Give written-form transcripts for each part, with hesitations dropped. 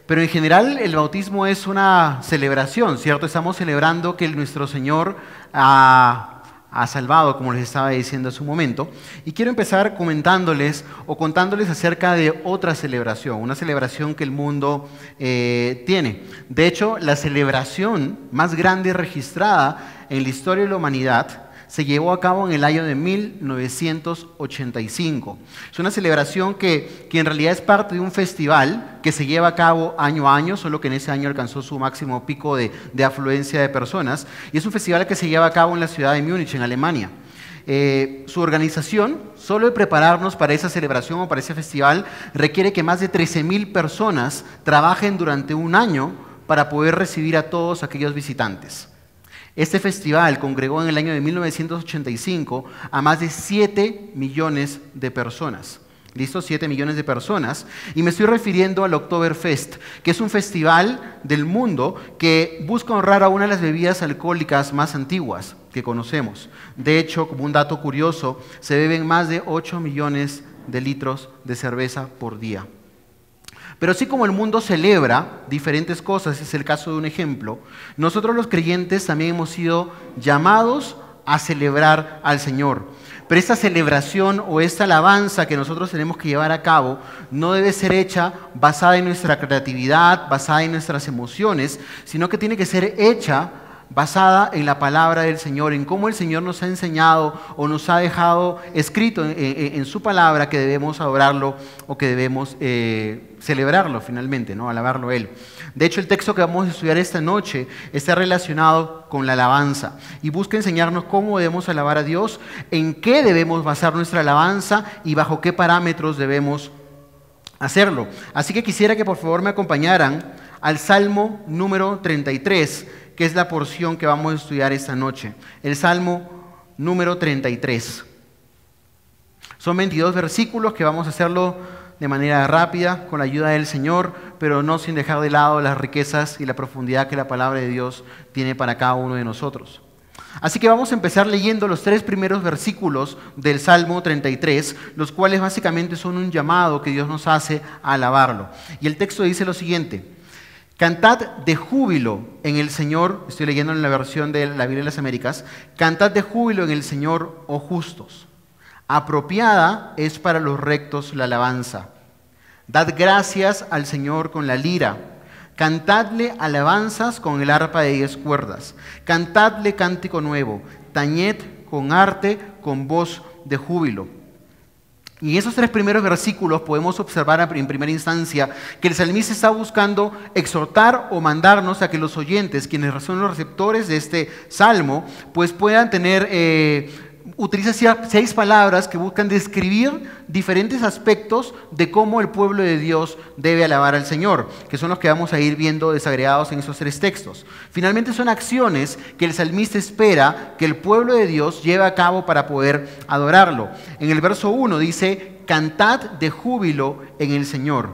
Pero en general el bautismo es una celebración, ¿cierto? Estamos celebrando que nuestro Señor ha salvado, como les estaba diciendo hace un momento. Y quiero empezar contándoles acerca de otra celebración, una celebración que el mundo tiene. De hecho, la celebración más grande registrada en la historia de la humanidad se llevó a cabo en el año de 1985. Es una celebración que en realidad es parte de un festival que se lleva a cabo año a año, solo que en ese año alcanzó su máximo pico de afluencia de personas. Y es un festival que se lleva a cabo en la ciudad de Múnich, en Alemania. Su organización, solo de prepararnos para esa celebración o para ese festival, requiere que más de 13,000 personas trabajen durante un año para poder recibir a todos aquellos visitantes. Este festival congregó en el año de 1985 a más de 7 millones de personas. ¿Listo? 7 millones de personas. Y me estoy refiriendo al Oktoberfest, que es un festival del mundo que busca honrar a una de las bebidas alcohólicas más antiguas que conocemos. De hecho, como un dato curioso, se beben más de 8 millones de litros de cerveza por día. Pero así como el mundo celebra diferentes cosas, es el caso de un ejemplo, nosotros los creyentes también hemos sido llamados a celebrar al Señor. Pero esta celebración o esta alabanza que nosotros tenemos que llevar a cabo no debe ser hecha basada en nuestra creatividad, basada en nuestras emociones, sino que tiene que ser hecha basada en la palabra del Señor, en cómo el Señor nos ha enseñado o nos ha dejado escrito en su palabra que debemos adorarlo o que debemos celebrarlo finalmente, ¿no? Alabarlo a Él. De hecho, el texto que vamos a estudiar esta noche está relacionado con la alabanza y busca enseñarnos cómo debemos alabar a Dios, en qué debemos basar nuestra alabanza y bajo qué parámetros debemos hacerlo. Así que quisiera que por favor me acompañaran al Salmo número 33, que es la porción que vamos a estudiar esta noche. El Salmo número 33. Son 22 versículos que vamos a hacerlo de manera rápida, con la ayuda del Señor, pero no sin dejar de lado las riquezas y la profundidad que la palabra de Dios tiene para cada uno de nosotros. Así que vamos a empezar leyendo los 3 primeros versículos del Salmo 33, los cuales básicamente son un llamado que Dios nos hace a alabarlo. Y el texto dice lo siguiente: cantad de júbilo en el Señor, estoy leyendo en la versión de la Biblia de las Américas, cantad de júbilo en el Señor, oh justos. Apropiada es para los rectos la alabanza. Dad gracias al Señor con la lira. Cantadle alabanzas con el arpa de 10 cuerdas. Cantadle cántico nuevo. Tañed con arte, con voz de júbilo. Y en esos 3 primeros versículos podemos observar en primera instancia que el salmista está buscando exhortar o mandarnos a que los oyentes, quienes son los receptores de este salmo, pues puedan utiliza 6 palabras que buscan describir diferentes aspectos de cómo el pueblo de Dios debe alabar al Señor, que son los que vamos a ir viendo desagregados en esos 3 textos. Finalmente son acciones que el salmista espera que el pueblo de Dios lleve a cabo para poder adorarlo. En el verso 1 dice: cantad de júbilo en el Señor.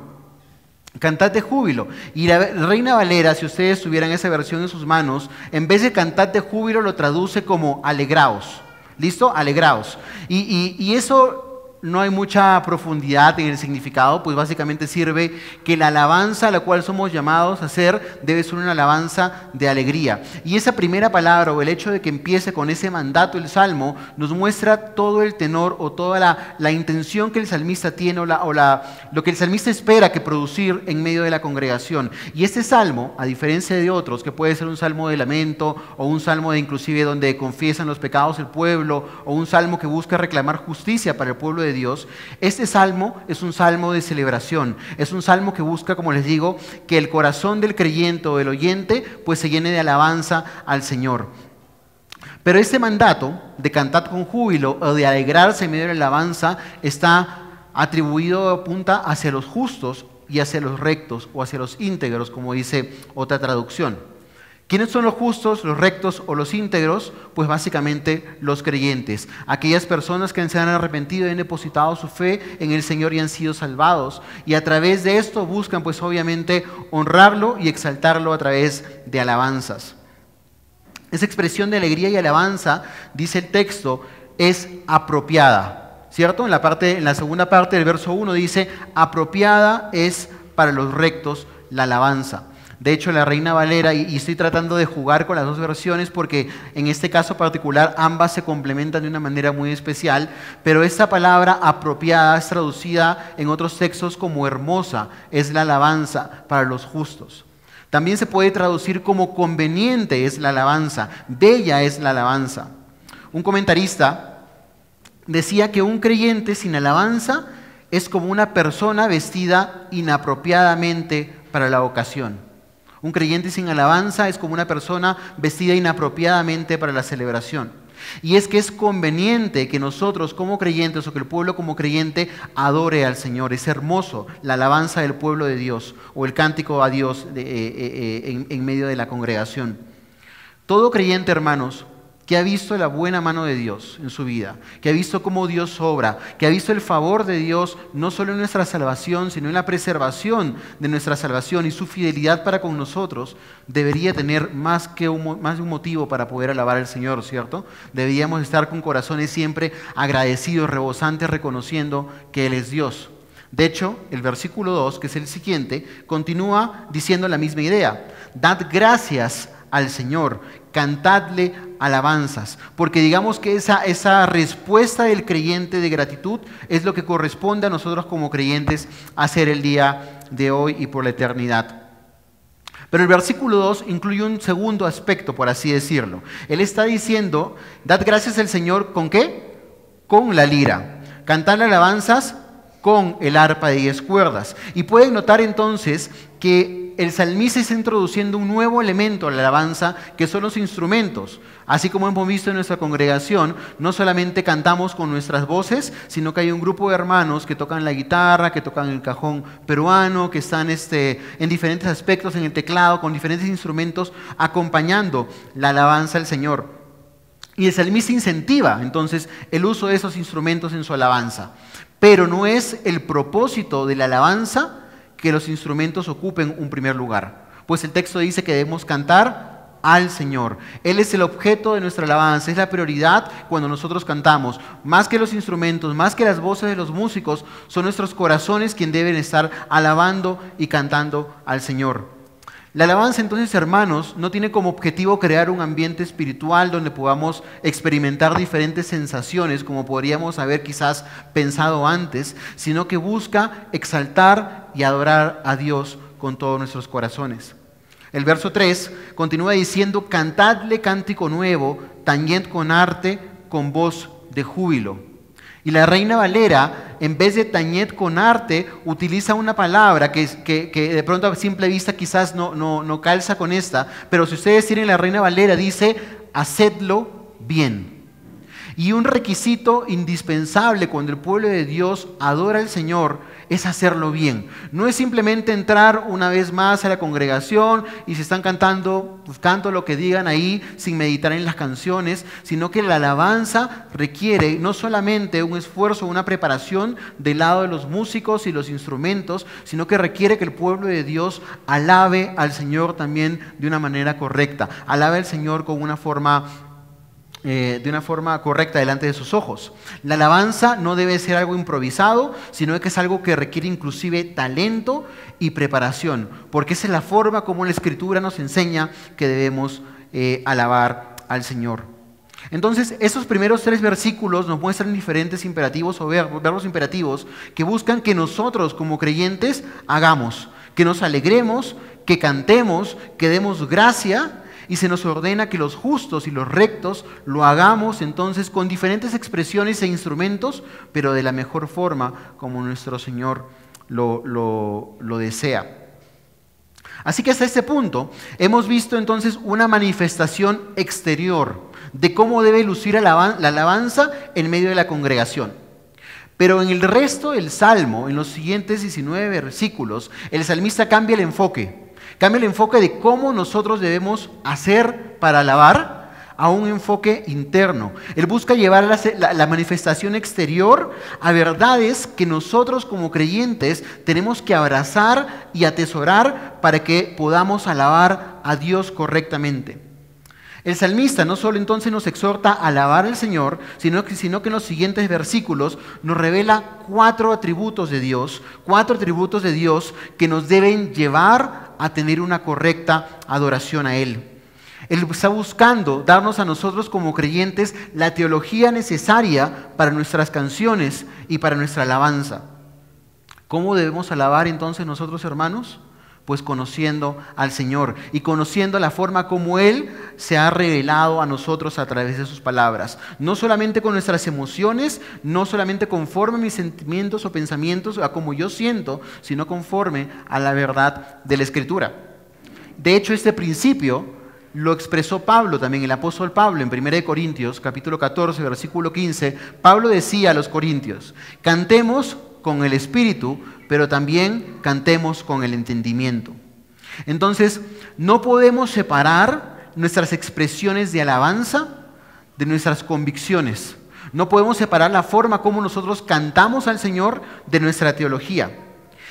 Cantad de júbilo. Y la Reina Valera, si ustedes tuvieran esa versión en sus manos, en vez de cantad de júbilo lo traduce como alegraos. ¿Listo? Alegraos. Y eso no hay mucha profundidad en el significado, pues básicamente sirve que la alabanza a la cual somos llamados a hacer debe ser una alabanza de alegría. Y esa primera palabra o el hecho de que empiece con ese mandato el Salmo nos muestra todo el tenor o toda la intención que el salmista tiene lo que el salmista espera que producir en medio de la congregación. Y este Salmo, a diferencia de otros, que puede ser un salmo de lamento o un salmo de inclusive donde confiesan los pecados del pueblo o un salmo que busca reclamar justicia para el pueblo de Dios, este salmo es un salmo de celebración, es un salmo que busca, como les digo, que el corazón del creyente o del oyente pues se llene de alabanza al Señor. Pero este mandato de cantar con júbilo o de alegrarse en medio de la alabanza está atribuido, apunta hacia los justos y hacia los rectos o hacia los íntegros, como dice otra traducción. ¿Quiénes son los justos, los rectos o los íntegros? Pues básicamente los creyentes, aquellas personas que se han arrepentido y han depositado su fe en el Señor y han sido salvados. Y a través de esto buscan pues obviamente honrarlo y exaltarlo a través de alabanzas. Esa expresión de alegría y alabanza, dice el texto, es apropiada, ¿cierto? En la segunda parte del verso 1 dice, apropiada es para los rectos la alabanza. De hecho, la Reina Valera, y estoy tratando de jugar con las dos versiones porque en este caso particular ambas se complementan de una manera muy especial, pero esta palabra apropiada es traducida en otros textos como hermosa, es la alabanza para los justos. También se puede traducir como conveniente es la alabanza, bella es la alabanza. Un comentarista decía que un creyente sin alabanza es como una persona vestida inapropiadamente para la ocasión. Un creyente sin alabanza es como una persona vestida inapropiadamente para la celebración. Y es que es conveniente que nosotros como creyentes o que el pueblo como creyente adore al Señor. Es hermoso la alabanza del pueblo de Dios o el cántico a Dios en medio de la congregación. Todo creyente, hermanos, que ha visto la buena mano de Dios en su vida, que ha visto cómo Dios obra, que ha visto el favor de Dios no solo en nuestra salvación, sino en la preservación de nuestra salvación y su fidelidad para con nosotros, debería tener más de un motivo para poder alabar al Señor, ¿cierto? Deberíamos estar con corazones siempre agradecidos, rebosantes, reconociendo que Él es Dios. De hecho, el versículo 2, que es el siguiente, continúa diciendo la misma idea. Dad gracias al Señor, cantadle alabanzas, porque digamos que esa respuesta del creyente de gratitud es lo que corresponde a nosotros como creyentes hacer el día de hoy y por la eternidad. Pero el versículo 2 incluye un segundo aspecto, por así decirlo. Él está diciendo, dad gracias al Señor, ¿con qué? Con la lira. Cantadle alabanzas con el arpa de 10 cuerdas. Y pueden notar entonces que el salmista está introduciendo un nuevo elemento a la alabanza, que son los instrumentos. Así como hemos visto en nuestra congregación, no solamente cantamos con nuestras voces, sino que hay un grupo de hermanos que tocan la guitarra, que tocan el cajón peruano, que están en diferentes aspectos, en el teclado, con diferentes instrumentos, acompañando la alabanza al Señor. Y el salmista incentiva entonces el uso de esos instrumentos en su alabanza. Pero no es el propósito de la alabanza que los instrumentos ocupen un primer lugar. Pues el texto dice que debemos cantar al Señor. Él es el objeto de nuestra alabanza, es la prioridad cuando nosotros cantamos. Más que los instrumentos, más que las voces de los músicos, son nuestros corazones quienes deben estar alabando y cantando al Señor. La alabanza entonces, hermanos, no tiene como objetivo crear un ambiente espiritual donde podamos experimentar diferentes sensaciones, como podríamos haber quizás pensado antes, sino que busca exaltar y adorar a Dios con todos nuestros corazones. El verso 3 continúa diciendo, cantadle cántico nuevo, tañed con arte, con voz de júbilo. Y la Reina Valera, en vez de tañed con arte, utiliza una palabra que de pronto a simple vista quizás no calza con esta, pero si ustedes tienen la Reina Valera, dice, hacedlo bien. Y un requisito indispensable cuando el pueblo de Dios adora al Señor es hacerlo bien. No es simplemente entrar una vez más a la congregación y si están cantando, pues canto lo que digan ahí sin meditar en las canciones, sino que la alabanza requiere no solamente un esfuerzo, una preparación del lado de los músicos y los instrumentos, sino que requiere que el pueblo de Dios alabe al Señor también de una manera correcta, alabe al Señor con de una forma correcta delante de sus ojos. La alabanza no debe ser algo improvisado, sino que es algo que requiere inclusive talento y preparación, porque esa es la forma como la Escritura nos enseña que debemos alabar al Señor. Entonces, esos primeros 3 versículos nos muestran diferentes imperativos o verbos imperativos que buscan que nosotros como creyentes hagamos, que nos alegremos, que cantemos, que demos gracia. Y se nos ordena que los justos y los rectos lo hagamos entonces con diferentes expresiones e instrumentos, pero de la mejor forma como nuestro Señor lo desea. Así que hasta este punto hemos visto entonces una manifestación exterior de cómo debe lucir la alabanza en medio de la congregación. Pero en el resto del Salmo, en los siguientes 19 versículos, el salmista cambia el enfoque. Cambia el enfoque de cómo nosotros debemos hacer para alabar a un enfoque interno. Él busca llevar la manifestación exterior a verdades que nosotros como creyentes tenemos que abrazar y atesorar para que podamos alabar a Dios correctamente. El salmista no solo entonces nos exhorta a alabar al Señor, sino que en los siguientes versículos nos revela 4 atributos de Dios que nos deben llevar a tener una correcta adoración a Él. Él está buscando darnos a nosotros como creyentes la teología necesaria para nuestras canciones y para nuestra alabanza. ¿Cómo debemos alabar entonces nosotros, hermanos? Pues conociendo al Señor y conociendo la forma como Él se ha revelado a nosotros a través de sus palabras. No solamente con nuestras emociones, no solamente conforme a mis sentimientos o pensamientos, a como yo siento, sino conforme a la verdad de la Escritura. De hecho, este principio lo expresó Pablo también, el apóstol Pablo, en 1 Corintios, capítulo 14, versículo 15. Pablo decía a los corintios: cantemos con el espíritu, pero también cantemos con el entendimiento. Entonces, no podemos separar nuestras expresiones de alabanza de nuestras convicciones. No podemos separar la forma como nosotros cantamos al Señor de nuestra teología.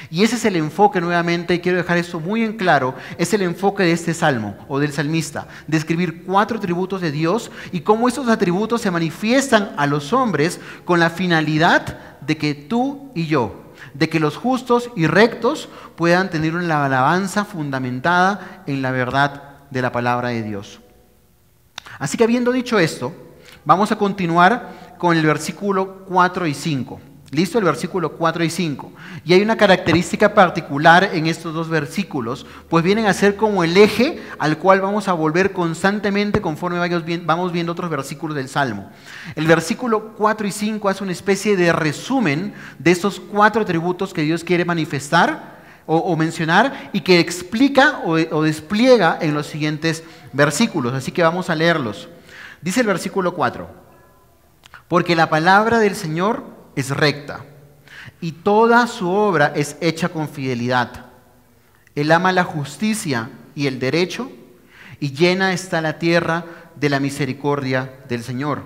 Y ese es el enfoque, nuevamente, y quiero dejar esto muy en claro, es el enfoque de este salmo o del salmista, describir 4 atributos de Dios y cómo estos atributos se manifiestan a los hombres con la finalidad de que tú y yo, de que los justos y rectos puedan tener una alabanza fundamentada en la verdad de la palabra de Dios. Así que habiendo dicho esto, vamos a continuar con el versículo 4 y 5. ¿Listo? El versículo 4 y 5. Y hay una característica particular en estos 2 versículos, pues vienen a ser como el eje al cual vamos a volver constantemente conforme vamos viendo otros versículos del Salmo. El versículo 4 y 5 hace una especie de resumen de estos 4 atributos que Dios quiere manifestar o mencionar y que explica o despliega en los siguientes versículos. Así que vamos a leerlos. Dice el versículo 4: porque la palabra del Señor es recta, y toda su obra es hecha con fidelidad. Él ama la justicia y el derecho, y llena está la tierra de la misericordia del Señor.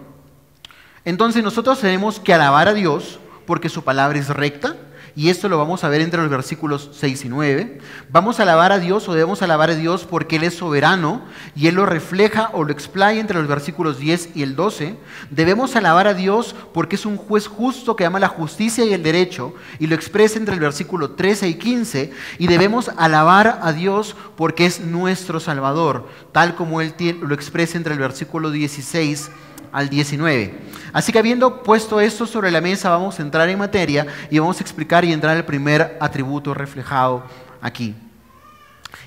Entonces nosotros tenemos que alabar a Dios porque su palabra es recta, y esto lo vamos a ver entre los versículos 6 y 9. Vamos a alabar a Dios o debemos alabar a Dios porque Él es soberano y Él lo refleja o lo explaya entre los versículos 10 y el 12. Debemos alabar a Dios porque es un juez justo que ama la justicia y el derecho y lo expresa entre el versículo 13 y 15. Y debemos alabar a Dios porque es nuestro Salvador, tal como Él lo expresa entre el versículo 16 al 19. Así que habiendo puesto esto sobre la mesa, vamos a entrar en materia y vamos a explicar y entrar al primer atributo reflejado aquí.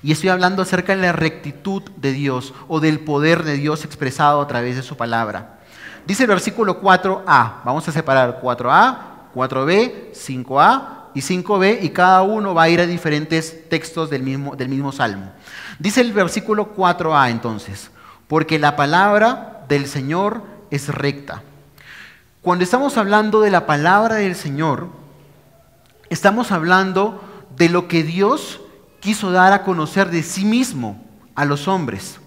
Y estoy hablando acerca de la rectitud de Dios o del poder de Dios expresado a través de su palabra. Dice el versículo 4a, vamos a separar 4a, 4b, 5a y 5b, y cada uno va a ir a diferentes textos del mismo salmo. Dice el versículo 4a entonces: porque la palabra del Señor es recta. Cuando estamos hablando de la palabra del Señor, estamos hablando de lo que Dios quiso dar a conocer de sí mismo a los hombres.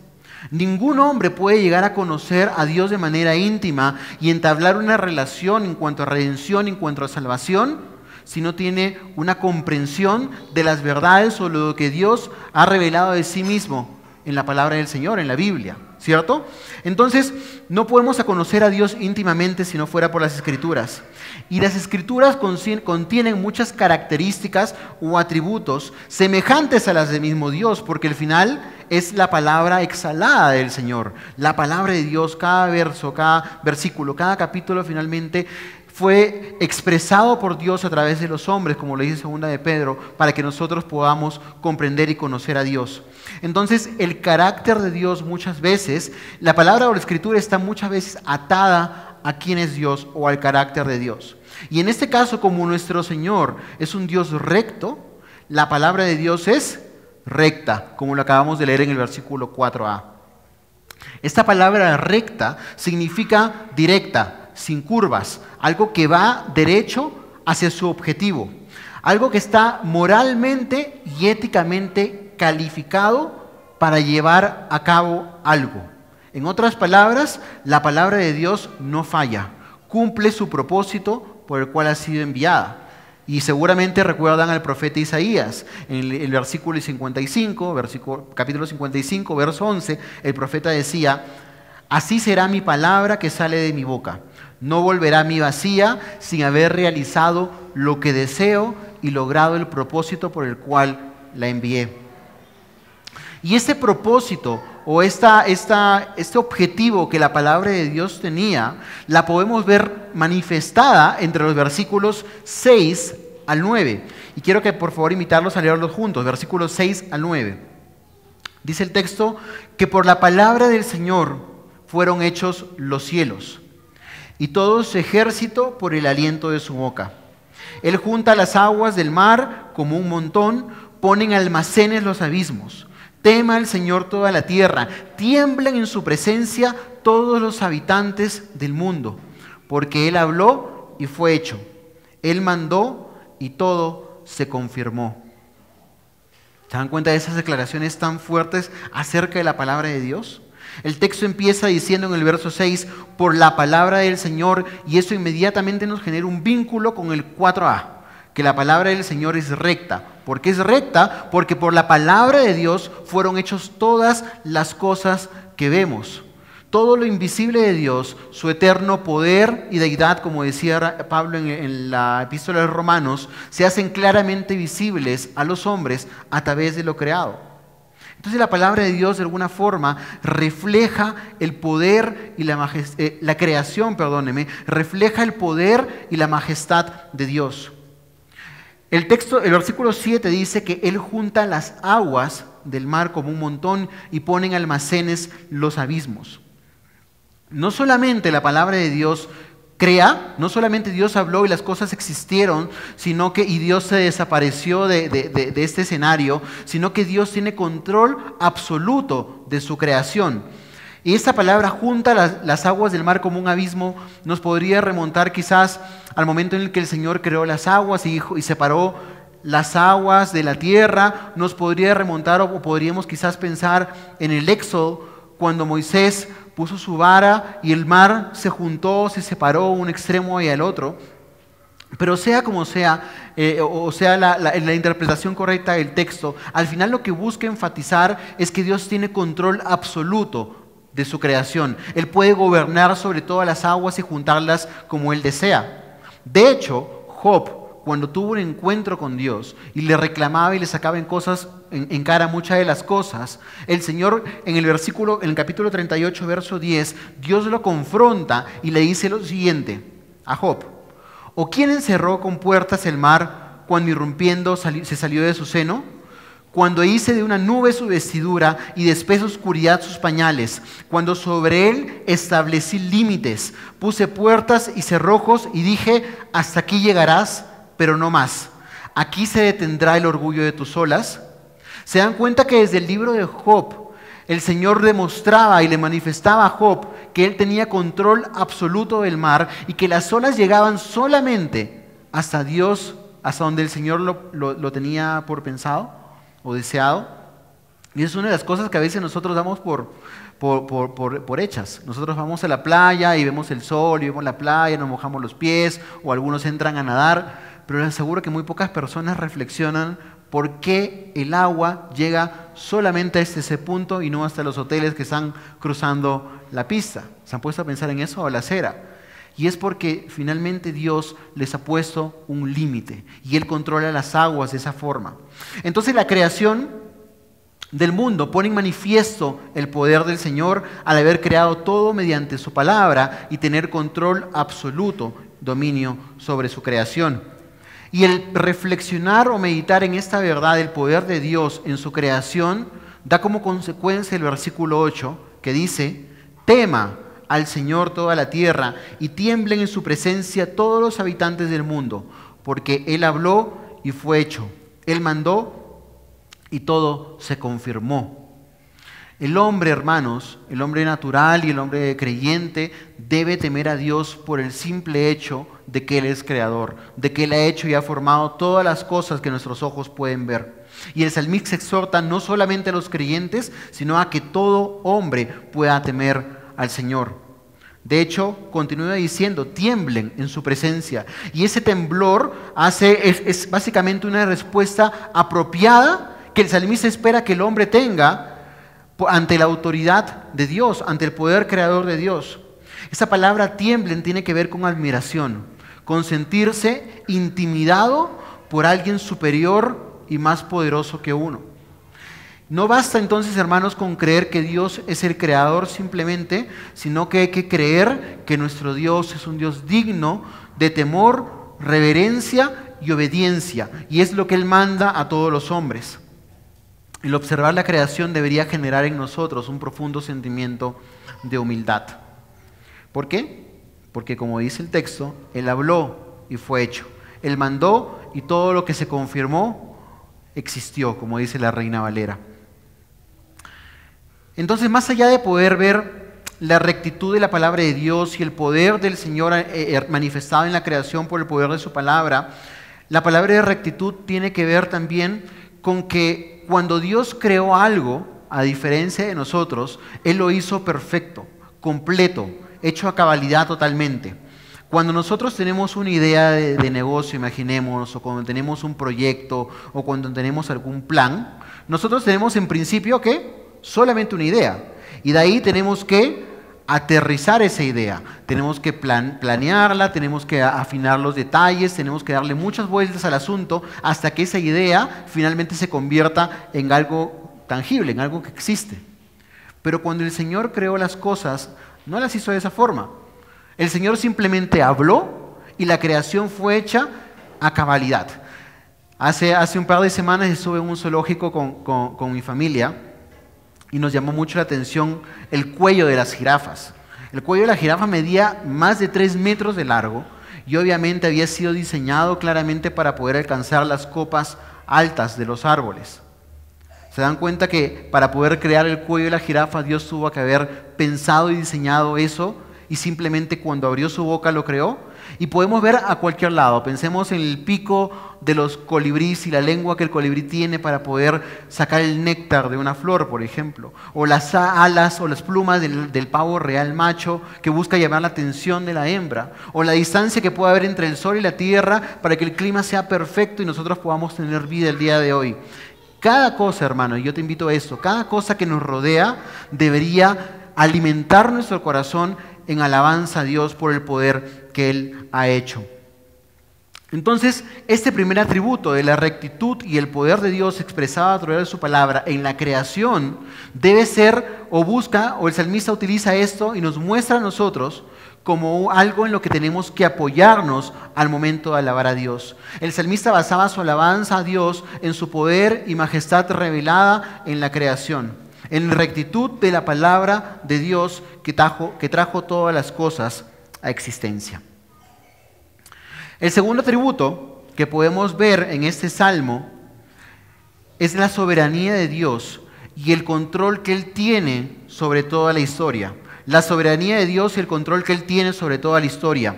Ningún hombre puede llegar a conocer a Dios de manera íntima y entablar una relación en cuanto a redención, en cuanto a salvación, si no tiene una comprensión de las verdades o lo que Dios ha revelado de sí mismo en la palabra del Señor, en la Biblia, ¿cierto? Entonces, no podemos conocer a Dios íntimamente si no fuera por las Escrituras. Y las Escrituras contienen muchas características o atributos semejantes a las del mismo Dios, porque al final es la palabra exhalada del Señor. La palabra de Dios, cada verso, cada versículo, cada capítulo finalmente fue expresado por Dios a través de los hombres, como lo dice 2 de Pedro, para que nosotros podamos comprender y conocer a Dios. Entonces, el carácter de Dios muchas veces, la palabra o la Escritura está muchas veces atada a quién es Dios o al carácter de Dios. Y en este caso, como nuestro Señor es un Dios recto, la palabra de Dios es recta, como lo acabamos de leer en el versículo 4a. Esta palabra recta significa directa, sin curvas, algo que va derecho hacia su objetivo, algo que está moralmente y éticamente calificado para llevar a cabo algo. En otras palabras, la palabra de Dios no falla, cumple su propósito por el cual ha sido enviada. Y seguramente recuerdan al profeta Isaías, en el versículo 55, capítulo 55, verso 11, el profeta decía: así será mi palabra que sale de mi boca, no volverá a mí vacía sin haber realizado lo que deseo y logrado el propósito por el cual la envié. Y este propósito o este objetivo que la palabra de Dios tenía, la podemos ver manifestada entre los versículos 6 al 9. Y quiero que por favor invitarlos a leerlos juntos, versículos 6 al 9. Dice el texto que por la palabra del Señor fueron hechos los cielos y todo su ejército por el aliento de su boca. Él junta las aguas del mar como un montón, pone en almacenes los abismos. Tema al Señor toda la tierra, tiemblen en su presencia todos los habitantes del mundo, porque Él habló y fue hecho. Él mandó y todo se confirmó. ¿Se dan cuenta de esas declaraciones tan fuertes acerca de la palabra de Dios? El texto empieza diciendo en el verso 6, por la palabra del Señor, y eso inmediatamente nos genera un vínculo con el 4a, que la palabra del Señor es recta. ¿Por qué es recta? Porque por la palabra de Dios fueron hechos todas las cosas que vemos. Todo lo invisible de Dios, su eterno poder y deidad, como decía Pablo en la epístola de los Romanos, se hacen claramente visibles a los hombres a través de lo creado. Entonces la palabra de Dios de alguna forma refleja el poder y la creación, refleja el poder y la majestad de Dios. El versículo 7 dice que Él junta las aguas del mar como un montón y pone en almacenes los abismos. No solamente la palabra de Dios crea, no solamente Dios habló y las cosas existieron, sino que y Dios se desapareció de este escenario, sino que Dios tiene control absoluto de su creación. Y esta palabra junta las aguas del mar como un abismo nos podría remontar quizás al momento en el que el Señor creó las aguas y separó las aguas de la tierra. Nos podría remontar o podríamos quizás pensar en el Éxodo, cuando Moisés puso su vara y el mar se juntó, se separó un extremo y al otro. Pero sea como sea, la interpretación correcta del texto, al final lo que busca enfatizar es que Dios tiene control absoluto de su creación. Él puede gobernar sobre todas las aguas y juntarlas como Él desea. De hecho, Job, cuando tuvo un encuentro con Dios y le reclamaba y le sacaba en cara muchas de las cosas, el Señor en el capítulo 38, verso 10, Dios lo confronta y le dice lo siguiente a Job: ¿o quién encerró con puertas el mar cuando irrumpiendo se salió de su seno? Cuando hice de una nube su vestidura y de espesa oscuridad sus pañales, cuando sobre él establecí límites, puse puertas y cerrojos y dije: hasta aquí llegarás, pero no más. Aquí se detendrá el orgullo de tus olas. ¿Se dan cuenta que desde el libro de Job el Señor demostraba y le manifestaba a Job que él tenía control absoluto del mar y que las olas llegaban solamente hasta Dios, hasta donde el Señor lo tenía por pensado o deseado? Y es una de las cosas que a veces nosotros damos por hechas. Nosotros vamos a la playa y vemos el sol y vemos la playa, nos mojamos los pies o algunos entran a nadar, pero les aseguro que muy pocas personas reflexionan por qué el agua llega solamente hasta ese punto y no hasta los hoteles que están cruzando la pista. ¿Se han puesto a pensar en eso o la acera? Y es porque finalmente Dios les ha puesto un límite y Él controla las aguas de esa forma. Entonces la creación del mundo pone en manifiesto el poder del Señor al haber creado todo mediante su palabra y tener control absoluto, dominio sobre su creación. Y el reflexionar o meditar en esta verdad del poder de Dios en su creación da como consecuencia el versículo 8 que dice: tema al Señor toda la tierra y tiemblen en su presencia todos los habitantes del mundo, porque Él habló y fue hecho. Él mandó y todo se confirmó. El hombre, hermanos, el hombre natural y el hombre creyente debe temer a Dios por el simple hecho de que Él es creador, de que Él ha hecho y ha formado todas las cosas que nuestros ojos pueden ver. Y el salmista exhorta no solamente a los creyentes, sino a que todo hombre pueda temer al Señor. De hecho, continúa diciendo, tiemblen en su presencia. Y ese temblor es básicamente una respuesta apropiada que el salmista espera que el hombre tenga ante la autoridad de Dios, ante el poder creador de Dios. Esa palabra tiemblen tiene que ver con admiración, con sentirse intimidado por alguien superior y más poderoso que uno. No basta entonces, hermanos, con creer que Dios es el creador simplemente, sino que hay que creer que nuestro Dios es un Dios digno de temor, reverencia y obediencia, y es lo que Él manda a todos los hombres. El observar la creación debería generar en nosotros un profundo sentimiento de humildad. ¿Por qué? Porque como dice el texto, Él habló y fue hecho. Él mandó y todo lo que se confirmó existió, como dice la Reina Valera. Entonces, más allá de poder ver la rectitud de la palabra de Dios y el poder del Señor manifestado en la creación por el poder de su palabra, la palabra de rectitud tiene que ver también con que cuando Dios creó algo, a diferencia de nosotros, Él lo hizo perfecto, completo, hecho a cabalidad totalmente. Cuando nosotros tenemos una idea de negocio, imaginemos, o cuando tenemos un proyecto, o cuando tenemos algún plan, nosotros tenemos en principio, ¿qué? Solamente una idea. Y de ahí tenemos que aterrizar esa idea. Tenemos que planearla, tenemos que afinar los detalles, tenemos que darle muchas vueltas al asunto hasta que esa idea finalmente se convierta en algo tangible, en algo que existe. Pero cuando el Señor creó las cosas, no las hizo de esa forma. El Señor simplemente habló y la creación fue hecha a cabalidad. Hace un par de semanas estuve en un zoológico con mi familia y nos llamó mucho la atención el cuello de las jirafas. El cuello de la jirafa medía más de 3 metros de largo y obviamente había sido diseñado claramente para poder alcanzar las copas altas de los árboles. ¿Se dan cuenta que para poder crear el cuello de la jirafa Dios tuvo que haber pensado y diseñado eso y simplemente cuando abrió su boca lo creó? Y podemos ver a cualquier lado. Pensemos en el pico de los colibríes y la lengua que el colibrí tiene para poder sacar el néctar de una flor, por ejemplo. O las alas o las plumas del pavo real macho que busca llamar la atención de la hembra. O la distancia que puede haber entre el sol y la tierra para que el clima sea perfecto y nosotros podamos tener vida el día de hoy. Cada cosa, hermano, y yo te invito a esto, cada cosa que nos rodea debería alimentar nuestro corazón en alabanza a Dios por el poder que Él ha hecho. Entonces, este primer atributo de la rectitud y el poder de Dios expresado a través de su palabra en la creación debe ser o el salmista utiliza esto y nos muestra a nosotros como algo en lo que tenemos que apoyarnos al momento de alabar a Dios. El salmista basaba su alabanza a Dios en su poder y majestad revelada en la creación, en rectitud de la palabra de Dios que trajo todas las cosas a existencia. El segundo atributo que podemos ver en este salmo es la soberanía de Dios y el control que Él tiene sobre toda la historia. La soberanía de Dios y el control que Él tiene sobre toda la historia.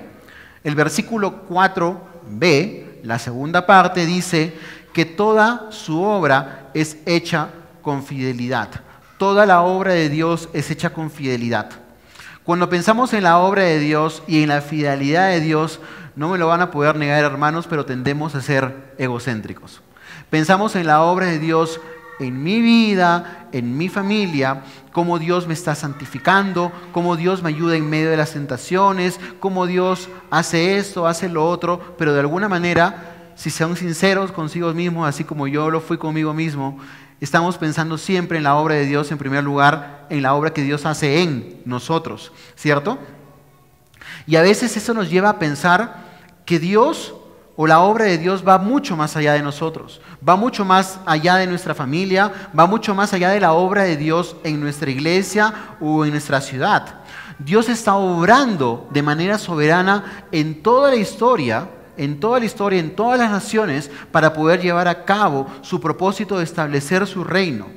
El versículo 4b, la segunda parte, dice que toda su obra es hecha con fidelidad. Toda la obra de Dios es hecha con fidelidad. Cuando pensamos en la obra de Dios y en la fidelidad de Dios, no me lo van a poder negar, hermanos, pero tendemos a ser egocéntricos. Pensamos en la obra de Dios en mi vida, en mi familia, cómo Dios me está santificando, cómo Dios me ayuda en medio de las tentaciones, cómo Dios hace esto, hace lo otro, pero de alguna manera, si son sinceros consigo mismos, así como yo lo fui conmigo mismo, estamos pensando siempre en la obra de Dios en primer lugar, en la obra que Dios hace en nosotros, ¿cierto? Y a veces eso nos lleva a pensar que Dios o la obra de Dios va mucho más allá de nosotros, va mucho más allá de nuestra familia, va mucho más allá de la obra de Dios en nuestra iglesia o en nuestra ciudad. Dios está obrando de manera soberana en toda la historia, en todas las naciones, para poder llevar a cabo su propósito de establecer su reino.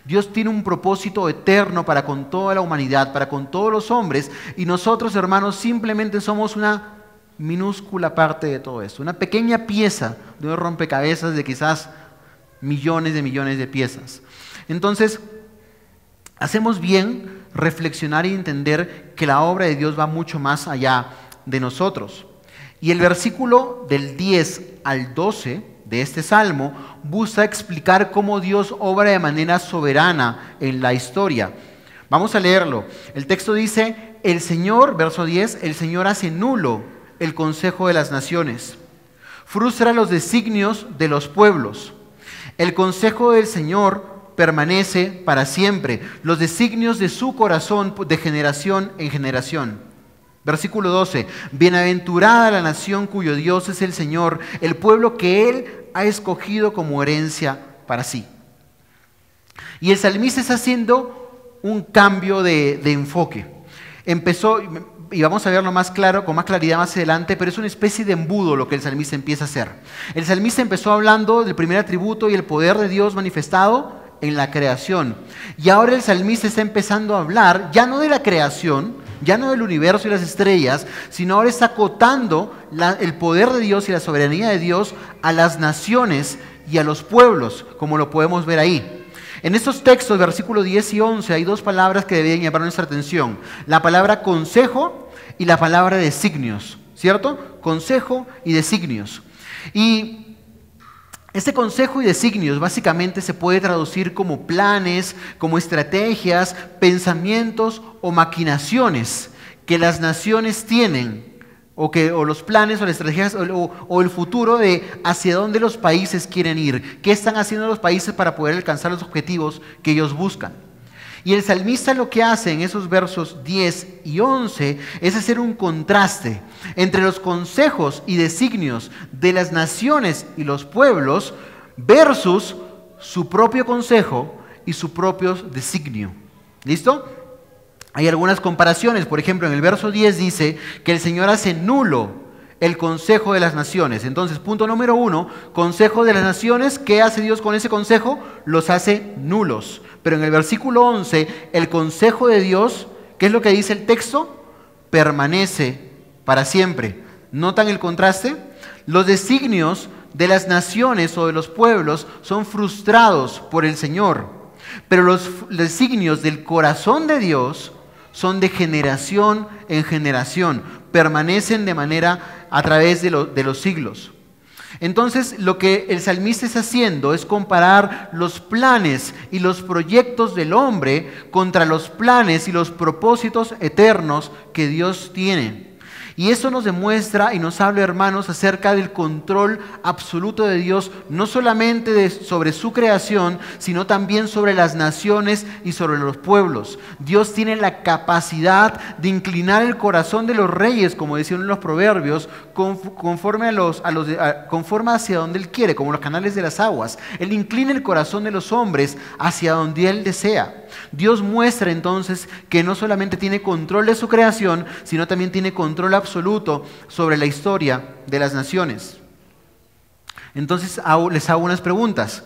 Dios tiene un propósito eterno para con toda la humanidad, para con todos los hombres, y nosotros, hermanos, simplemente somos una minúscula parte de todo esto, una pequeña pieza de un rompecabezas de quizás millones de piezas. Entonces, hacemos bien reflexionar y entender que la obra de Dios va mucho más allá de nosotros. Y el versículo del 10 al 12 de este salmo busca explicar cómo Dios obra de manera soberana en la historia. Vamos a leerlo. El texto dice, el Señor, verso 10, el Señor hace nulo el consejo de las naciones, frustra los designios de los pueblos. El consejo del Señor permanece para siempre, los designios de su corazón de generación en generación. Versículo 12, bienaventurada la nación cuyo Dios es el Señor, el pueblo que Él ha escogido como herencia para sí. Y el salmista está haciendo un cambio de enfoque. Empezó, y vamos a verlo más claro, con más claridad más adelante, pero es una especie de embudo lo que el salmista empieza a hacer. El salmista empezó hablando del primer atributo y el poder de Dios manifestado en la creación. Y ahora el salmista está empezando a hablar ya no de la creación, ya no del universo y las estrellas, sino ahora está acotando el poder de Dios y la soberanía de Dios a las naciones y a los pueblos, como lo podemos ver ahí. En estos textos, versículos 10 y 11, hay dos palabras que deben llamar nuestra atención. La palabra consejo y la palabra designios, ¿cierto? Consejo y designios. Y este consejo y designios básicamente se puede traducir como planes, como estrategias, pensamientos o maquinaciones que las naciones tienen, o los planes o las estrategias o el futuro de hacia dónde los países quieren ir, qué están haciendo los países para poder alcanzar los objetivos que ellos buscan. Y el salmista lo que hace en esos versos 10 y 11 es hacer un contraste entre los consejos y designios de las naciones y los pueblos versus su propio consejo y su propio designio. ¿Listo? Hay algunas comparaciones. Por ejemplo, en el verso 10 dice que el Señor hace nulo el consejo de las naciones. Entonces, punto número 1, consejo de las naciones. ¿Qué hace Dios con ese consejo? Los hace nulos. Pero en el versículo 11, el consejo de Dios, ¿qué es lo que dice el texto? Permanece para siempre. ¿Notan el contraste? Los designios de las naciones o de los pueblos son frustrados por el Señor, pero los designios del corazón de Dios son de generación en generación, permanecen de manera a través de los siglos. Entonces, lo que el salmista está haciendo es comparar los planes y los proyectos del hombre contra los planes y los propósitos eternos que Dios tiene. Y eso nos demuestra y nos habla, hermanos, acerca del control absoluto de Dios, no solamente sobre su creación, sino también sobre las naciones y sobre los pueblos. Dios tiene la capacidad de inclinar el corazón de los reyes, como decían en los proverbios, conforme hacia donde Él quiere, como los canales de las aguas. Él inclina el corazón de los hombres hacia donde Él desea. Dios muestra entonces que no solamente tiene control de su creación, sino también tiene control absoluto sobre la historia de las naciones. Entonces les hago unas preguntas.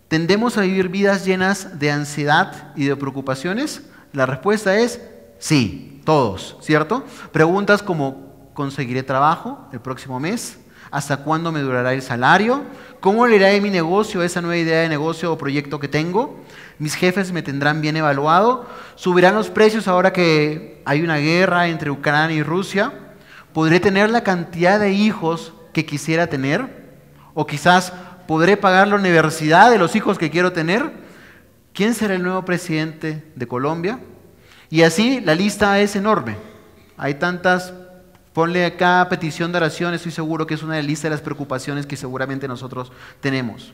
¿Tendemos a vivir vidas llenas de ansiedad y de preocupaciones? La respuesta es sí, todos, ¿cierto? Preguntas como, ¿conseguiré trabajo el próximo mes? ¿Hasta cuándo me durará el salario? ¿Cómo le irá de mi negocio esa nueva idea de negocio o proyecto que tengo? ¿Mis jefes me tendrán bien evaluado? ¿Subirán los precios ahora que hay una guerra entre Ucrania y Rusia? ¿Podré tener la cantidad de hijos que quisiera tener? ¿O quizás podré pagar la universidad de los hijos que quiero tener? ¿Quién será el nuevo presidente de Colombia? Y así la lista es enorme. Hay tantas. Ponle a cada petición de oración, estoy seguro que es una de las listas de las preocupaciones que seguramente nosotros tenemos.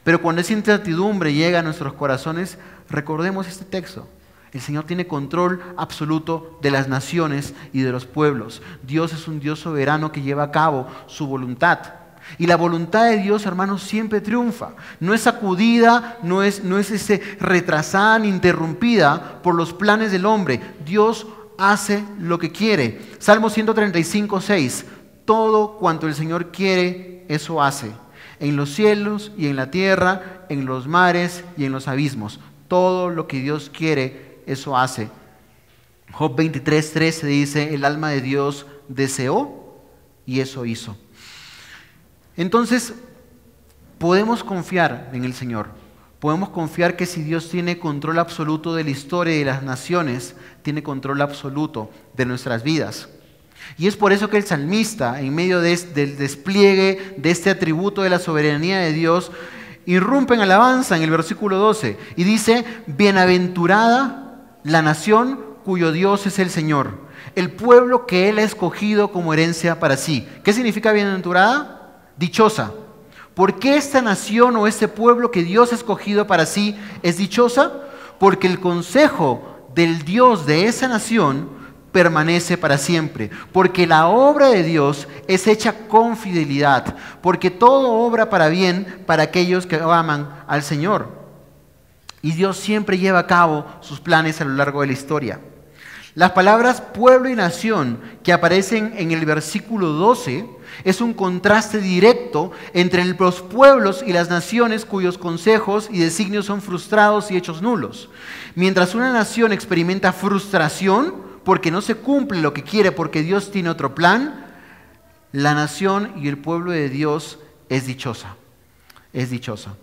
Pero cuando esa incertidumbre llega a nuestros corazones, recordemos este texto. El Señor tiene control absoluto de las naciones y de los pueblos. Dios es un Dios soberano que lleva a cabo su voluntad. Y la voluntad de Dios, hermanos, siempre triunfa. No es sacudida, no es retrasada ni interrumpida por los planes del hombre. Dios hace lo que quiere. Salmo 135, 6. Todo cuanto el Señor quiere, eso hace. En los cielos y en la tierra, en los mares y en los abismos. Todo lo que Dios quiere, eso hace. Job 23:13 dice, el alma de Dios deseó y eso hizo. Entonces, podemos confiar en el Señor. Podemos confiar que si Dios tiene control absoluto de la historia y de las naciones, tiene control absoluto de nuestras vidas. Y es por eso que el salmista, en medio del despliegue de este atributo de la soberanía de Dios, irrumpe en alabanza en el versículo 12 y dice, bienaventurada la nación cuyo Dios es el Señor, el pueblo que Él ha escogido como herencia para sí. ¿Qué significa bienaventurada? Dichosa. ¿Por qué esta nación o este pueblo que Dios ha escogido para sí es dichosa? Porque el consejo del Dios de esa nación permanece para siempre, porque la obra de Dios es hecha con fidelidad, porque todo obra para bien para aquellos que aman al Señor. Y Dios siempre lleva a cabo sus planes a lo largo de la historia. Las palabras pueblo y nación que aparecen en el versículo 12 es un contraste directo entre los pueblos y las naciones cuyos consejos y designios son frustrados y hechos nulos. Mientras una nación experimenta frustración porque no se cumple lo que quiere, porque Dios tiene otro plan, la nación y el pueblo de Dios es dichosa. Es dichosa.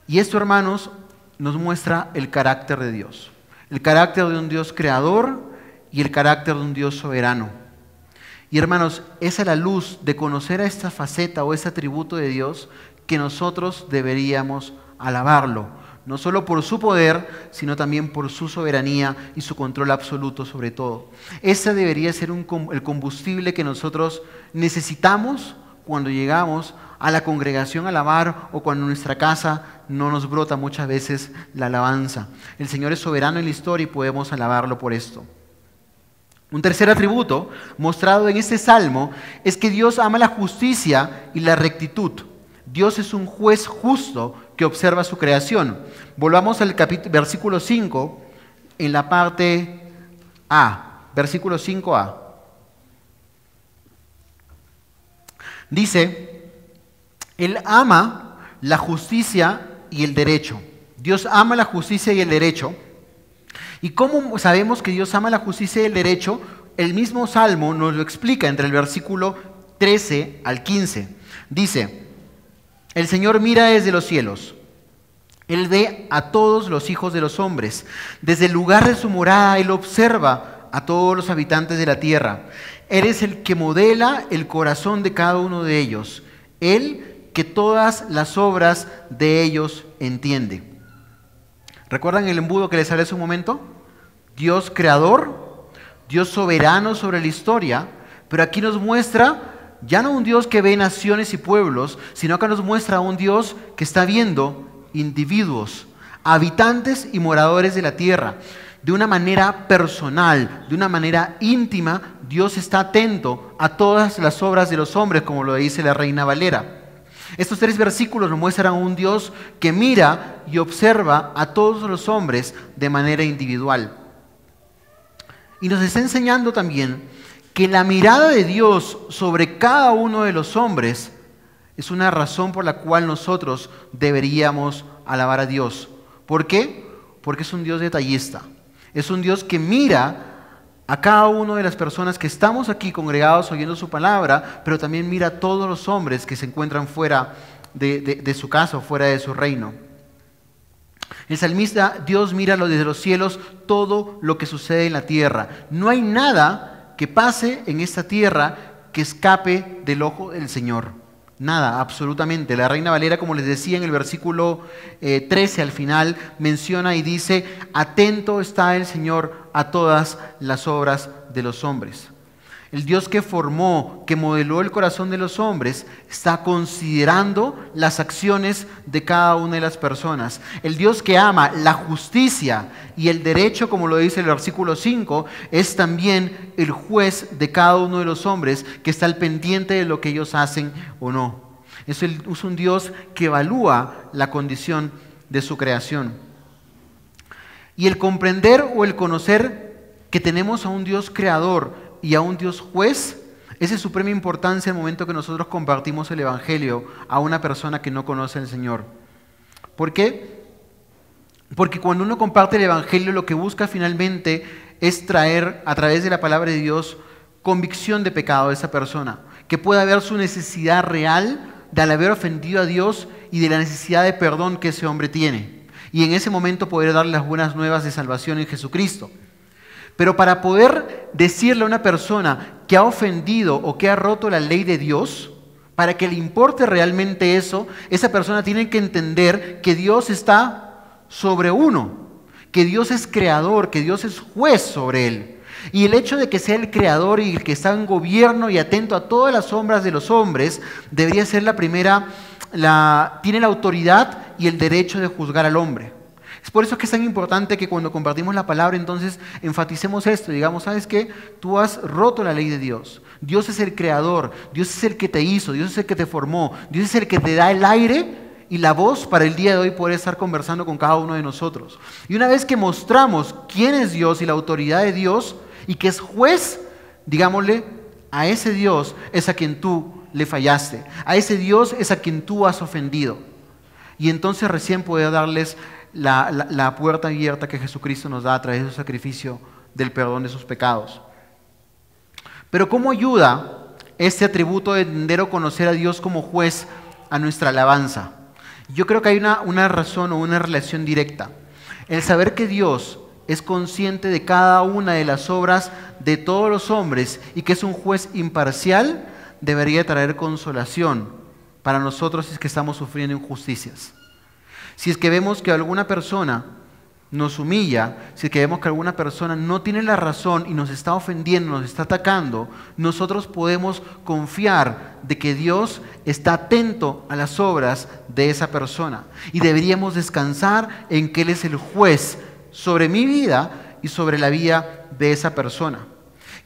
Y esto, hermanos, nos muestra el carácter de Dios. El carácter de un Dios creador y el carácter de un Dios soberano. Y hermanos, es a la luz de conocer a esta faceta o este atributo de Dios que nosotros deberíamos alabarlo. No solo por su poder, sino también por su soberanía y su control absoluto sobre todo. Ese debería ser el combustible que nosotros necesitamos cuando llegamos a la congregación a alabar o cuando en nuestra casa no nos brota muchas veces la alabanza. El Señor es soberano en la historia y podemos alabarlo por esto. Un tercer atributo mostrado en este salmo es que Dios ama la justicia y la rectitud. Dios es un juez justo que observa su creación. Volvamos al versículo 5 en la parte A, versículo 5a. Dice, Él ama la justicia y el derecho. Dios ama la justicia y el derecho. ¿Y cómo sabemos que Dios ama la justicia y el derecho? El mismo Salmo nos lo explica entre el versículo 13 al 15. Dice, el Señor mira desde los cielos. Él ve a todos los hijos de los hombres. Desde el lugar de su morada, Él observa a todos los habitantes de la tierra. Él es el que modela el corazón de cada uno de ellos. Él que todas las obras de ellos entiende. ¿Recuerdan el embudo que les hablé hace un momento? Dios creador, Dios soberano sobre la historia, pero aquí nos muestra ya no un Dios que ve naciones y pueblos, sino que nos muestra a un Dios que está viendo individuos, habitantes y moradores de la tierra. De una manera personal, de una manera íntima, Dios está atento a todas las obras de los hombres, como lo dice la Reina Valera. Estos 3 versículos nos muestran a un Dios que mira y observa a todos los hombres de manera individual. Y nos está enseñando también que la mirada de Dios sobre cada uno de los hombres es una razón por la cual nosotros deberíamos alabar a Dios. ¿Por qué? Porque es un Dios detallista. Es un Dios que mira a cada una de las personas que estamos aquí congregados oyendo su palabra, pero también mira a todos los hombres que se encuentran fuera de su casa o fuera de su reino. El salmista, Dios mira desde los cielos todo lo que sucede en la tierra. No hay nada que pase en esta tierra que escape del ojo del Señor. Nada, absolutamente. La Reina Valera, como les decía en el versículo 13 al final, menciona y dice, atento está el Señor a todas las obras de los hombres. El Dios que formó, que modeló el corazón de los hombres, está considerando las acciones de cada una de las personas. El Dios que ama la justicia y el derecho, como lo dice el versículo 5, es también el juez de cada uno de los hombres que está al pendiente de lo que ellos hacen o no. Es un Dios que evalúa la condición de su creación. Y el comprender o el conocer que tenemos a un Dios creador y a un Dios juez, es de suprema importancia en el momento que nosotros compartimos el Evangelio a una persona que no conoce al Señor. ¿Por qué? Porque cuando uno comparte el Evangelio, lo que busca finalmente es traer a través de la palabra de Dios convicción de pecado de esa persona, que pueda ver su necesidad real de al haber ofendido a Dios y de la necesidad de perdón que ese hombre tiene. Y en ese momento poder darle las buenas nuevas de salvación en Jesucristo. Pero para poder decirle a una persona que ha ofendido o que ha roto la ley de Dios, para que le importe realmente eso, esa persona tiene que entender que Dios está sobre uno, que Dios es creador, que Dios es juez sobre él. Y el hecho de que sea el creador y el que está en gobierno y atento a todas las sombras de los hombres, debería ser la primera, tiene la autoridad y el derecho de juzgar al hombre. Es por eso que es tan importante que cuando compartimos la palabra, entonces enfaticemos esto, digamos, ¿sabes qué? Tú has roto la ley de Dios. Dios es el creador, Dios es el que te hizo, Dios es el que te formó, Dios es el que te da el aire y la voz para el día de hoy poder estar conversando con cada uno de nosotros. Y una vez que mostramos quién es Dios y la autoridad de Dios y que es juez, digámosle, a ese Dios es a quien tú le fallaste, a ese Dios es a quien tú has ofendido. Y entonces recién poder darles la puerta abierta que Jesucristo nos da a través de su sacrificio del perdón de sus pecados. Pero ¿cómo ayuda este atributo de entender o conocer a Dios como juez a nuestra alabanza? Yo creo que hay una razón o una relación directa. El saber que Dios es consciente de cada una de las obras de todos los hombres y que es un juez imparcial debería traer consolación para nosotros si es que estamos sufriendo injusticias. Si es que vemos que alguna persona nos humilla, si es que vemos que alguna persona no tiene la razón y nos está ofendiendo, nos está atacando, nosotros podemos confiar de que Dios está atento a las obras de esa persona. Y deberíamos descansar en que Él es el juez sobre mi vida y sobre la vida de esa persona.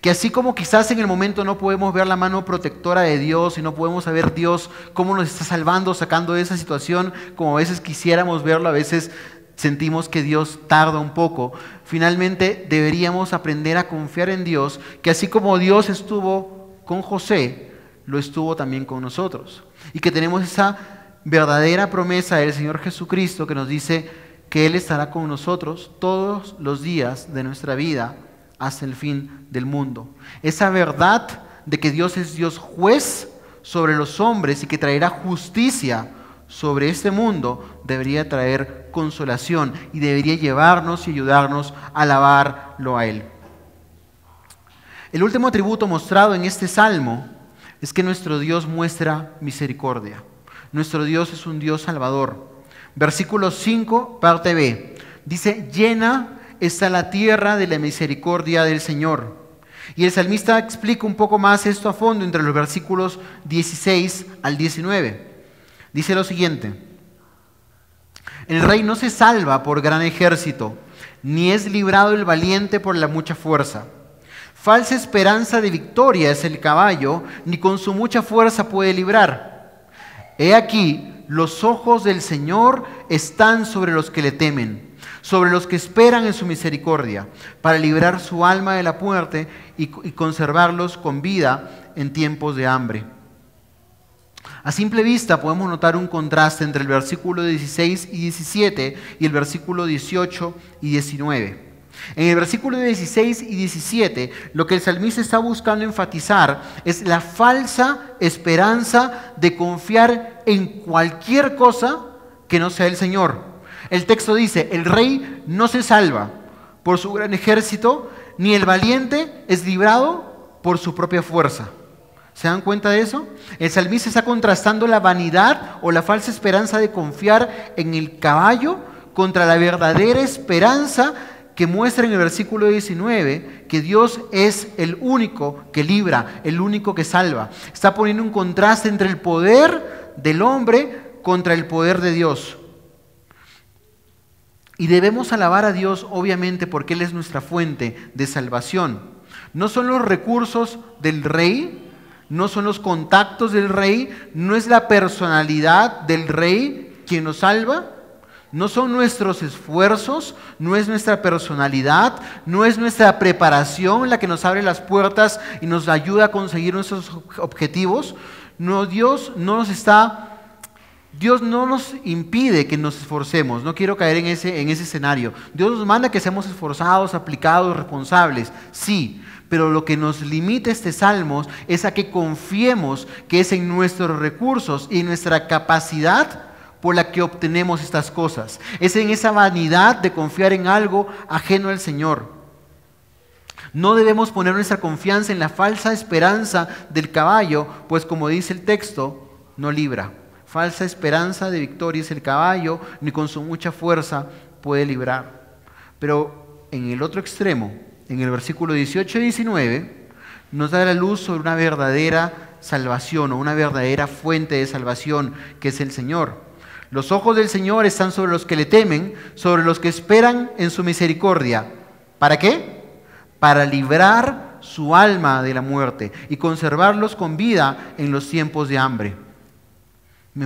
Que así como quizás en el momento no podemos ver la mano protectora de Dios y no podemos saber Dios cómo nos está salvando, sacando de esa situación, como a veces quisiéramos verlo, a veces sentimos que Dios tarda un poco. Finalmente deberíamos aprender a confiar en Dios, que así como Dios estuvo con José, lo estuvo también con nosotros. Y que tenemos esa verdadera promesa del Señor Jesucristo que nos dice que Él estará con nosotros todos los días de nuestra vida hasta el fin del mundo. Esa verdad de que Dios es Dios juez sobre los hombres y que traerá justicia sobre este mundo debería traer consolación y debería llevarnos y ayudarnos a alabarlo a Él. El último atributo mostrado en este salmo es que nuestro Dios muestra misericordia. Nuestro Dios es un Dios salvador. Versículo 5, parte B, dice: llena está la tierra de la misericordia del Señor. Y el salmista explica un poco más esto a fondo entre los versículos 16 al 19. Dice lo siguiente: el rey no se salva por gran ejército, ni es librado el valiente por la mucha fuerza. Falsa esperanza de victoria es el caballo, ni con su mucha fuerza puede librar. He aquí, los ojos del Señor están sobre los que le temen, sobre los que esperan en su misericordia, para librar su alma de la muerte y conservarlos con vida en tiempos de hambre. A simple vista podemos notar un contraste entre el versículo 16 y 17 y el versículo 18 y 19. En el versículo 16 y 17, lo que el salmista está buscando enfatizar es la falsa esperanza de confiar en cualquier cosa que no sea el Señor. El texto dice: el rey no se salva por su gran ejército, ni el valiente es librado por su propia fuerza. ¿Se dan cuenta de eso? El salmista está contrastando la vanidad o la falsa esperanza de confiar en el caballo contra la verdadera esperanza que muestra en el versículo 19 que Dios es el único que libra, el único que salva. Está poniendo un contraste entre el poder del hombre contra el poder de Dios. Y debemos alabar a Dios, obviamente, porque Él es nuestra fuente de salvación. No son los recursos del rey, no son los contactos del rey, no es la personalidad del rey quien nos salva, no son nuestros esfuerzos, no es nuestra personalidad, no es nuestra preparación la que nos abre las puertas y nos ayuda a conseguir nuestros objetivos. No, Dios no nos está Dios no nos impide que nos esforcemos, no quiero caer en ese escenario. Dios nos manda que seamos esforzados, aplicados, responsables, sí, pero lo que nos limita este salmo es a que confiemos que es en nuestros recursos y nuestra capacidad por la que obtenemos estas cosas. Es en esa vanidad de confiar en algo ajeno al Señor. No debemos poner nuestra confianza en la falsa esperanza del caballo, pues como dice el texto, no libra. Falsa esperanza de victoria es el caballo, ni con su mucha fuerza puede librar. Pero en el otro extremo, en el versículo 18 y 19, nos da la luz sobre una verdadera salvación o una verdadera fuente de salvación, que es el Señor. Los ojos del Señor están sobre los que le temen, sobre los que esperan en su misericordia. ¿Para qué? Para librar su alma de la muerte y conservarlos con vida en los tiempos de hambre.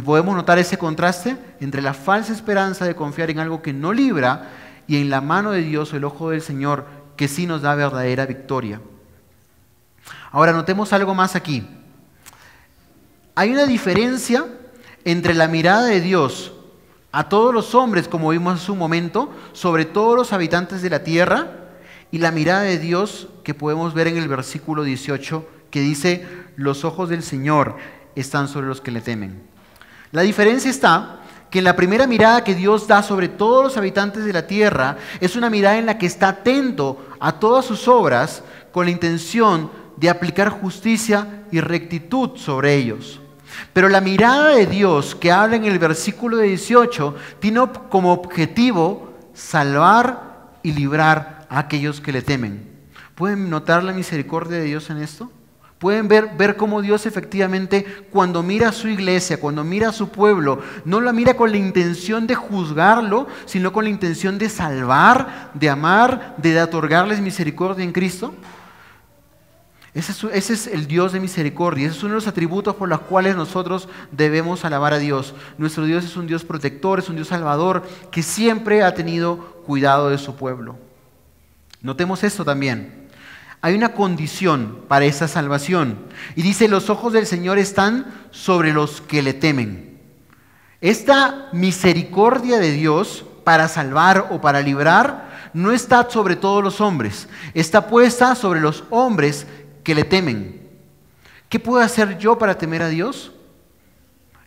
¿Podemos notar ese contraste entre la falsa esperanza de confiar en algo que no libra y en la mano de Dios, el ojo del Señor, que sí nos da verdadera victoria? Ahora notemos algo más aquí. Hay una diferencia entre la mirada de Dios a todos los hombres, como vimos hace un momento, sobre todos los habitantes de la tierra, y la mirada de Dios que podemos ver en el versículo 18, que dice, los ojos del Señor están sobre los que le temen. La diferencia está que en la primera mirada que Dios da sobre todos los habitantes de la tierra, es una mirada en la que está atento a todas sus obras con la intención de aplicar justicia y rectitud sobre ellos. Pero la mirada de Dios que habla en el versículo 18 tiene como objetivo salvar y librar a aquellos que le temen. ¿Pueden notar la misericordia de Dios en esto? ¿Pueden ver cómo Dios efectivamente, cuando mira a su iglesia, cuando mira a su pueblo, no la mira con la intención de juzgarlo, sino con la intención de salvar, de amar, de otorgarles misericordia en Cristo? Ese es el Dios de misericordia. Ese es uno de los atributos por los cuales nosotros debemos alabar a Dios. Nuestro Dios es un Dios protector, es un Dios salvador, que siempre ha tenido cuidado de su pueblo. Notemos esto también. Hay una condición para esa salvación. Y dice, los ojos del Señor están sobre los que le temen. Esta misericordia de Dios para salvar o para librar no está sobre todos los hombres. Está puesta sobre los hombres que le temen. ¿Qué puedo hacer yo para temer a Dios?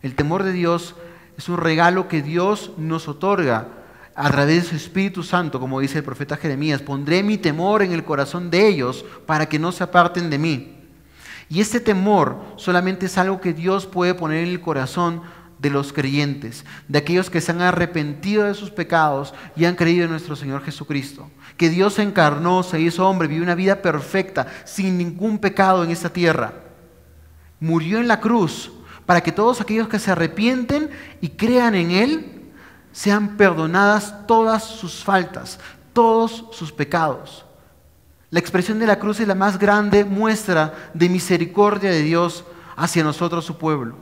El temor de Dios es un regalo que Dios nos otorga a través de su Espíritu Santo, como dice el profeta Jeremías. Pondré mi temor en el corazón de ellos para que no se aparten de mí. Y este temor solamente es algo que Dios puede poner en el corazón de los creyentes, de aquellos que se han arrepentido de sus pecados y han creído en nuestro Señor Jesucristo. Que Dios se encarnó, se hizo hombre, vivió una vida perfecta, sin ningún pecado en esta tierra. Murió en la cruz para que todos aquellos que se arrepienten y crean en Él sean perdonadas todas sus faltas, todos sus pecados. La expresión de la cruz es la más grande muestra de misericordia de Dios hacia nosotros, su pueblo.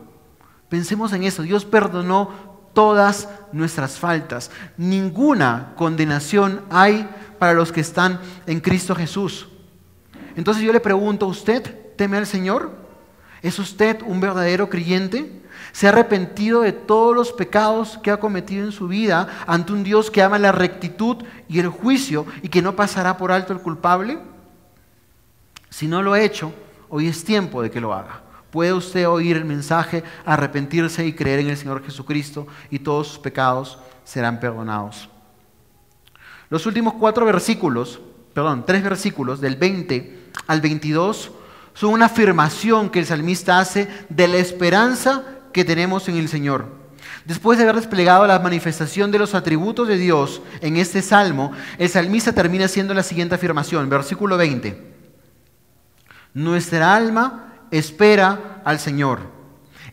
Pensemos en eso. Dios perdonó todas nuestras faltas. Ninguna condenación hay para los que están en Cristo Jesús. Entonces yo le pregunto, ¿usted teme al Señor? ¿Es usted un verdadero creyente? ¿Se ha arrepentido de todos los pecados que ha cometido en su vida ante un Dios que ama la rectitud y el juicio y que no pasará por alto el culpable? Si no lo ha hecho, hoy es tiempo de que lo haga. Puede usted oír el mensaje, arrepentirse y creer en el Señor Jesucristo, y todos sus pecados serán perdonados. Los últimos 3 versículos, del 20 al 22, son una afirmación que el salmista hace de la esperanza que tenemos en el Señor. Después de haber desplegado la manifestación de los atributos de Dios en este salmo, el salmista termina haciendo la siguiente afirmación, versículo 20. Nuestra alma espera al Señor.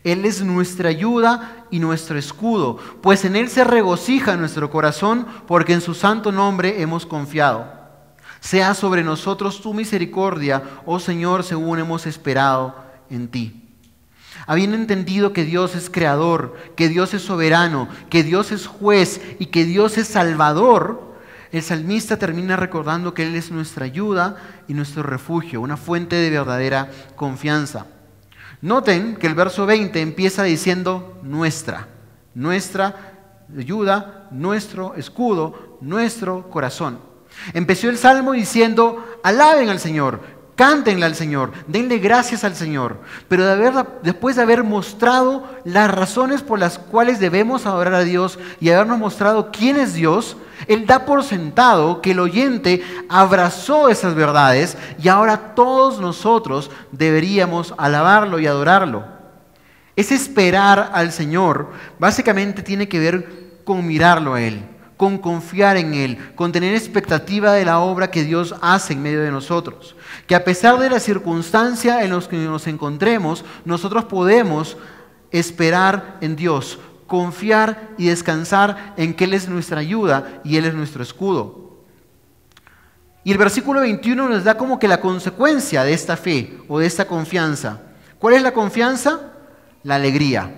Él es nuestra ayuda y nuestro escudo, pues en Él se regocija nuestro corazón, porque en su santo nombre hemos confiado. Sea sobre nosotros tu misericordia, oh Señor, según hemos esperado en ti. Habiendo entendido que Dios es creador, que Dios es soberano, que Dios es juez y que Dios es salvador, el salmista termina recordando que Él es nuestra ayuda y nuestro refugio, una fuente de verdadera confianza. Noten que el verso 20 empieza diciendo nuestra. nuestra ayuda, nuestro escudo, nuestro corazón. Empezó el Salmo diciendo, alaben al Señor, cántenle al Señor, denle gracias al Señor. Pero después de haber mostrado las razones por las cuales debemos adorar a Dios y habernos mostrado quién es Dios, Él da por sentado que el oyente abrazó esas verdades y ahora todos nosotros deberíamos alabarlo y adorarlo. Ese esperar al Señor básicamente tiene que ver con mirarlo a Él, con confiar en Él, con tener expectativa de la obra que Dios hace en medio de nosotros. Que a pesar de la circunstancia en la que nos encontremos, nosotros podemos esperar en Dios, confiar y descansar en que Él es nuestra ayuda y Él es nuestro escudo. Y el versículo 21 nos da como que la consecuencia de esta fe o de esta confianza. ¿Cuál es la confianza? La alegría,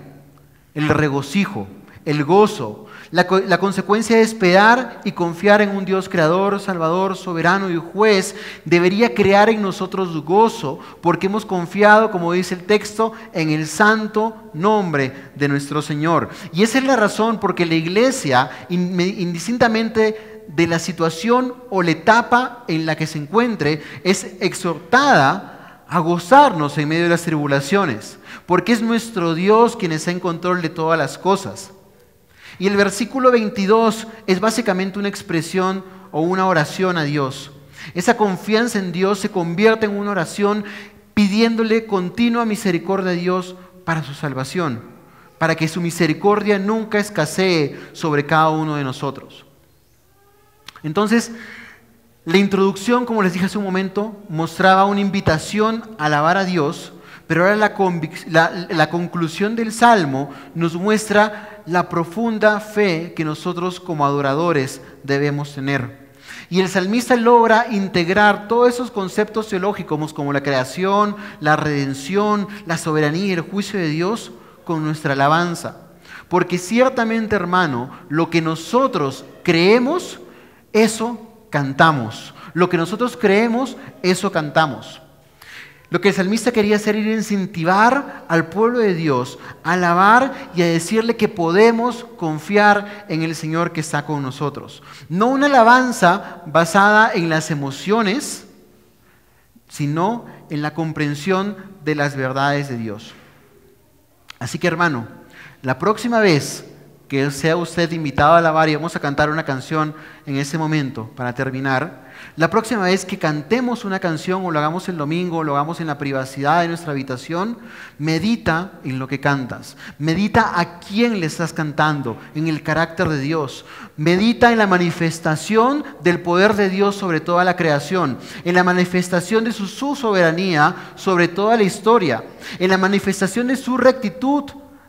el regocijo, el gozo. La consecuencia de esperar y confiar en un Dios creador, salvador, soberano y juez debería crear en nosotros gozo porque hemos confiado, como dice el texto, en el santo nombre de nuestro Señor. Y esa es la razón porque la iglesia, indistintamente de la situación o la etapa en la que se encuentre, es exhortada a gozarnos en medio de las tribulaciones, porque es nuestro Dios quien está en control de todas las cosas. Y el versículo 22 es básicamente una expresión o una oración a Dios. Esa confianza en Dios se convierte en una oración pidiéndole continua misericordia a Dios para su salvación, para que su misericordia nunca escasee sobre cada uno de nosotros. Entonces, la introducción, como les dije hace un momento, mostraba una invitación a alabar a Dios, pero ahora la conclusión del Salmo nos muestra la profunda fe que nosotros como adoradores debemos tener. Y el salmista logra integrar todos esos conceptos teológicos como la creación, la redención, la soberanía y el juicio de Dios con nuestra alabanza. Porque ciertamente, hermano, lo que nosotros creemos, eso cantamos. Lo que nosotros creemos, eso cantamos. Lo que el salmista quería hacer era incentivar al pueblo de Dios a alabar y a decirle que podemos confiar en el Señor que está con nosotros. No una alabanza basada en las emociones, sino en la comprensión de las verdades de Dios. Así que, hermano, la próxima vez que sea usted invitado a alabar, y vamos a cantar una canción en ese momento para terminar, la próxima vez que cantemos una canción o lo hagamos el domingo o lo hagamos en la privacidad de nuestra habitación, medita en lo que cantas, medita a quién le estás cantando, en el carácter de Dios, medita en la manifestación del poder de Dios sobre toda la creación, en la manifestación de su soberanía sobre toda la historia, en la manifestación de su rectitud,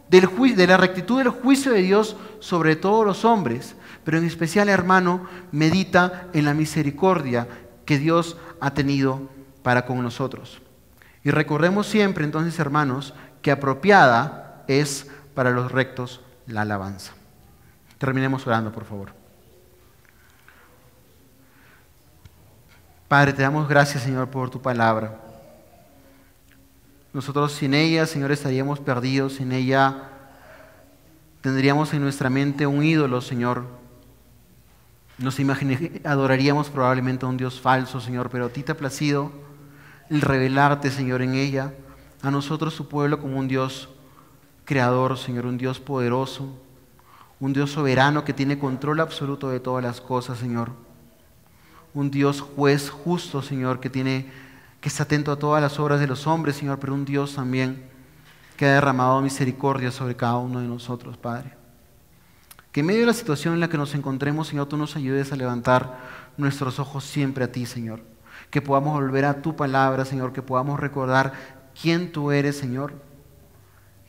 de la rectitud del juicio de Dios sobre todos los hombres. Pero en especial, hermano, medita en la misericordia que Dios ha tenido para con nosotros. Y recordemos siempre, entonces, hermanos, que apropiada es para los rectos la alabanza. Terminemos orando, por favor. Padre, te damos gracias, Señor, por tu palabra. Nosotros sin ella, Señor, estaríamos perdidos. Sin ella tendríamos en nuestra mente un ídolo, Señor. Adoraríamos probablemente a un Dios falso, Señor, pero a ti te ha placido el revelarte, Señor, en ella, a nosotros, tu pueblo, como un Dios creador, Señor, un Dios poderoso, un Dios soberano que tiene control absoluto de todas las cosas, Señor. Un Dios juez justo, Señor, que está atento a todas las obras de los hombres, Señor, pero un Dios también que ha derramado misericordia sobre cada uno de nosotros, Padre. Que en medio de la situación en la que nos encontremos, Señor, tú nos ayudes a levantar nuestros ojos siempre a ti, Señor. Que podamos volver a tu palabra, Señor, que podamos recordar quién tú eres, Señor,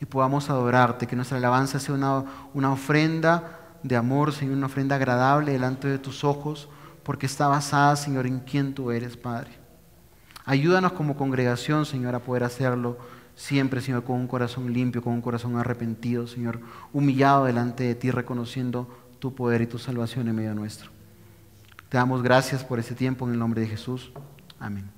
y podamos adorarte. Que nuestra alabanza sea una ofrenda de amor, Señor, una ofrenda agradable delante de tus ojos, porque está basada, Señor, en quién tú eres, Padre. Ayúdanos como congregación, Señor, a poder hacerlo siempre, Señor, con un corazón limpio, con un corazón arrepentido, Señor, humillado delante de ti, reconociendo tu poder y tu salvación en medio nuestro. Te damos gracias por este tiempo en el nombre de Jesús. Amén.